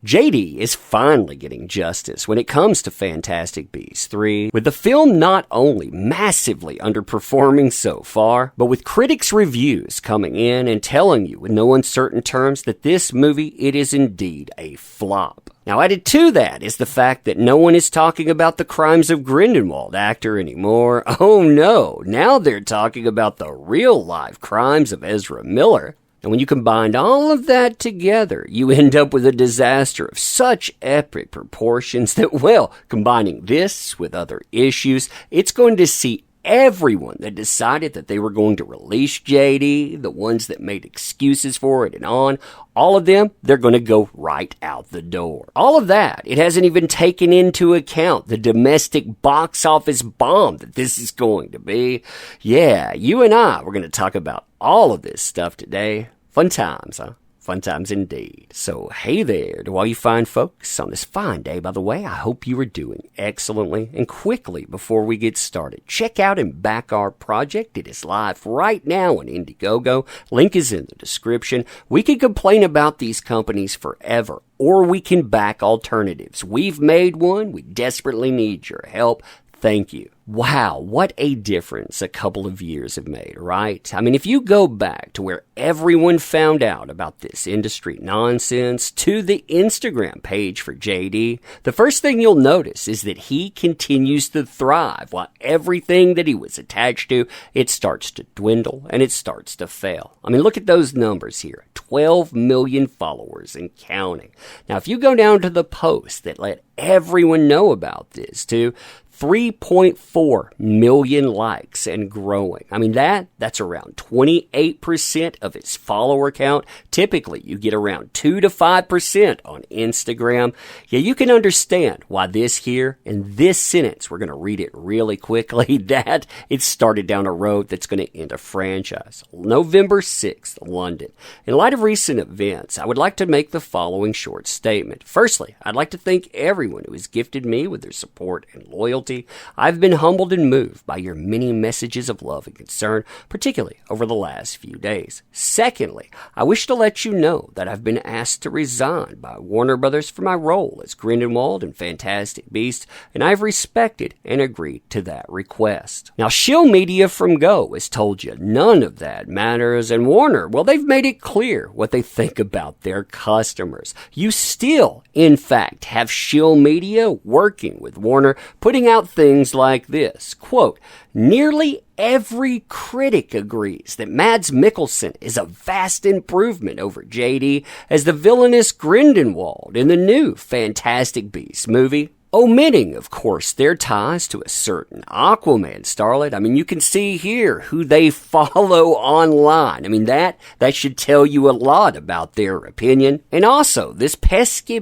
JD is finally getting justice when it comes to Fantastic Beasts 3, with the film not only massively underperforming so far, but with critics' reviews coming in and telling you in no uncertain terms that this movie, it is indeed a flop. Now, added to that is the fact that no one is talking about the crimes of Grindelwald actor anymore. Oh no, now they're talking about the real-life crimes of Ezra Miller. And when you combine all of that together, you end up with a disaster of such epic proportions that, well, combining this with other issues, it's going to see everyone that decided that they were going to release JD, the ones that made excuses for it and on, all of them, they're going to go right out the door. All of that, it hasn't even taken into account the domestic box office bomb that this is going to be. Yeah, you and I, we're going to talk about all of this stuff today. Fun times, huh? Fun times indeed. So, hey there to all you fine folks on this fine day. By the way, I hope you are doing excellently. And quickly, before we get started, check out and back our project. It is live right now on Indiegogo. Link is in the description. We can complain about these companies forever, or we can back alternatives. We've made one. We desperately need your help. Thank you. Wow, what a difference a couple of years have made, right? I mean, if you go back to where everyone found out about this industry nonsense to the Instagram page for JD, the first thing you'll notice is that he continues to thrive while everything that he was attached to, it starts to dwindle and it starts to fail. I mean, look at those numbers here. 12 million followers and counting. Now, if you go down to the post that let everyone know about this too, 3.4 million likes and growing. I mean, that's around 28% of his follower count. Typically, you get around 2 to 5% on Instagram. Yeah, you can understand why this here, in this sentence, we're going to read it really quickly, that it started down a road that's going to end a franchise. November 6th, London. In light of recent events, I would like to make the following short statement. Firstly, I'd like to thank everyone who has gifted me with their support and loyalty. I've been humbled and moved by your many messages of love and concern, particularly over the last few days. Secondly, I wish to let you know that I've been asked to resign by Warner Brothers for my role as Grindelwald in Fantastic Beasts, and I've respected and agreed to that request. Now, Shill Media from Go has told you none of that matters, and Warner, well, they've made it clear what they think about their customers. You still, in fact, have Shill Media working with Warner, putting out things like this, quote, nearly every critic agrees that Mads Mikkelsen is a vast improvement over JD as the villainous Grindelwald in the new Fantastic Beasts movie. Omitting, of course, their ties to a certain Aquaman starlet. I mean, you can see here who they follow online. I mean, that should tell you a lot about their opinion. And also, this pesky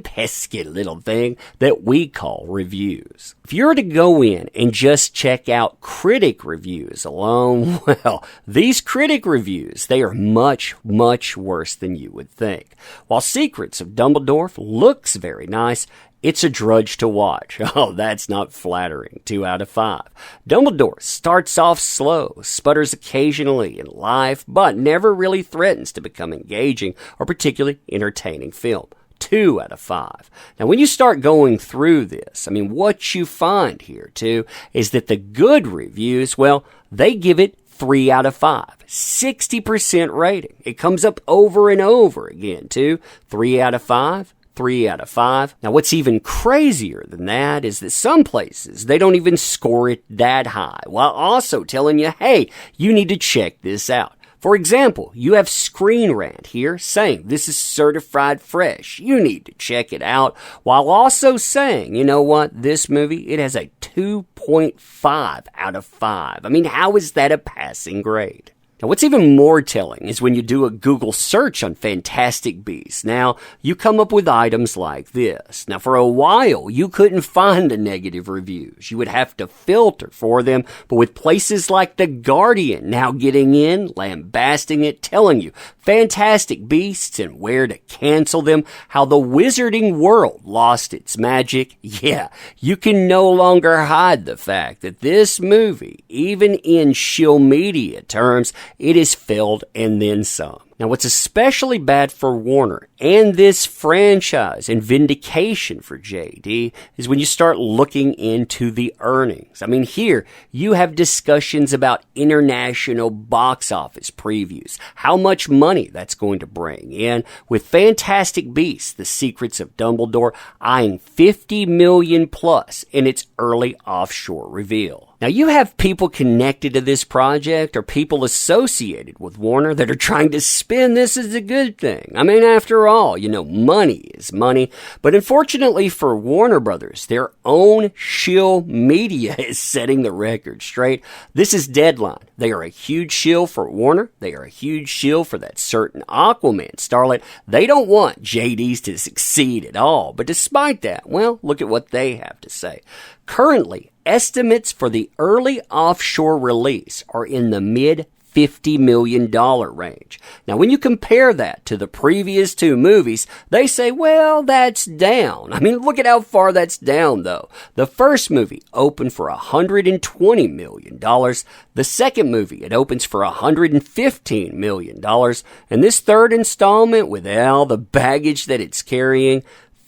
little thing that we call reviews. If you were to go in and just check out critic reviews alone, well, these critic reviews, they are much, much worse than you would think. While Secrets of Dumbledore looks very nice, it's a drudge to watch. Oh, that's not flattering. 2 out of 5. Dumbledore starts off slow, sputters occasionally in life, but never really threatens to become engaging or particularly entertaining film. 2 out of 5. Now, when you start going through this, I mean, what you find here, too, is that the good reviews, well, they give it 3 out of 5. 60% rating. It comes up over and over again, too. 3 out of 5. 3 out of 5. Now, what's even crazier than that is that some places, they don't even score it that high, while also telling you, hey, you need to check this out. For example, you have Screen Rant here saying this is certified fresh. You need to check it out, while also saying, you know what, this movie, it has a 2.5 out of 5. I mean, how is that a passing grade? Now, what's even more telling is when you do a Google search on Fantastic Beasts. Now, you come up with items like this. Now, for a while, you couldn't find the negative reviews. You would have to filter for them. But with places like The Guardian now getting in, lambasting it, telling you Fantastic Beasts and where to cancel them, how the wizarding world lost its magic, yeah, you can no longer hide the fact that this movie, even in shill media terms, it is failed and then some. Now, what's especially bad for Warner and this franchise and vindication for JD is when you start looking into the earnings. I mean, here you have discussions about international box office previews, how much money that's going to bring in, with Fantastic Beasts: The Secrets of Dumbledore eyeing $50 million plus in its early offshore reveal. Now, you have people connected to this project or people associated with Warner that are trying to spin this as a good thing. I mean, after all, money is money. But unfortunately for Warner Brothers, their own shill media is setting the record straight. This is Deadline. They are a huge shill for Warner. They are a huge shill for that certain Aquaman starlet. They don't want JDs to succeed at all. But despite that, well, look at what they have to say. Currently, estimates for the early offshore release are in the mid-$50 million range. Now, when you compare that to the previous two movies, they say, well, that's down. I mean, look at how far that's down, though. The first movie opened for $120 million. The second movie, it opens for $115 million. And this third installment, with all the baggage that it's carrying,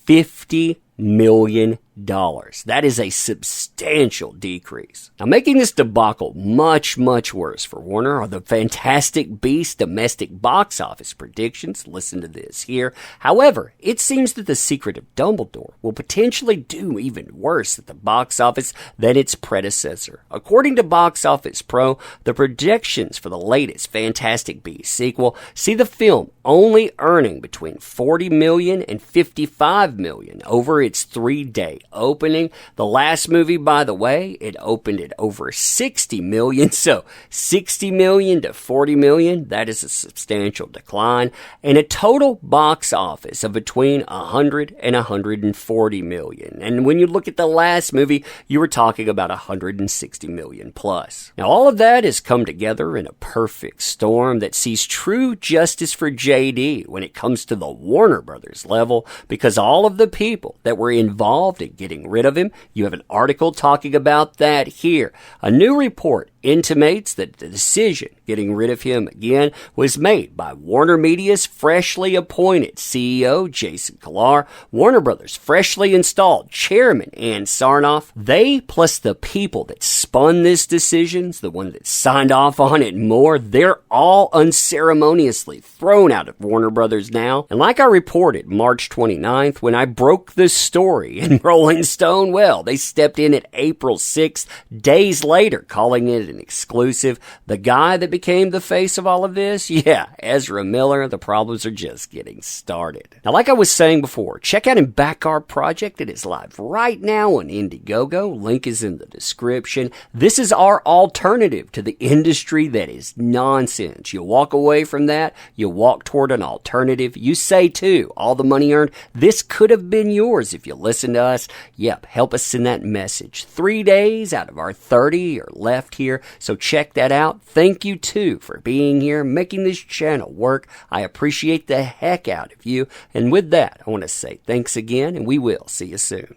$50 million. That is a substantial decrease. Now, making this debacle much, much worse for Warner are the Fantastic Beasts domestic box office predictions. Listen to this here. However, it seems that The Secret of Dumbledore will potentially do even worse at the box office than its predecessor. According to Box Office Pro, the projections for the latest Fantastic Beasts sequel see the film only earning between $40 million and $55 million over its 3-day opening. The last movie, by the way, it opened at over $60 million. So $60 million to $40 million, that is a substantial decline. And a total box office of between $100 and $140 million. And when you look at the last movie, you were talking about $160 million plus. Now, all of that has come together in a perfect storm that sees true justice for JD when it comes to the Warner Brothers level, because all of the people that were involved in getting rid of him, you have an article talking about that here. A new report intimates that the decision getting rid of him again was made by Warner Media's freshly appointed CEO, Jason Kilar, Warner Brothers' freshly installed chairman, Ann Sarnoff. They, plus the people that spun this decision, the one that signed off on it and more, they're all unceremoniously thrown out of Warner Brothers now. And like I reported March 29th, when I broke the story in Rolling Stone, well, they stepped in at April 6th, days later, calling it an exclusive. The guy that became the face of all of this? Yeah, Ezra Miller. The problems are just getting started. Now, like I was saying before, check out and back our project. It is live right now on Indiegogo. Link is in the description. This is our alternative to the industry that is nonsense. You walk away from that, you walk toward an alternative. You say, too, all the money earned, this could have been yours if you listen to us. Yep, help us send that message. 3 days out of our 30 are left here, so check that out. Thank you, too, for being here, making this channel work. I appreciate the heck out of you. And with that, I want to say thanks again, and we will see you soon.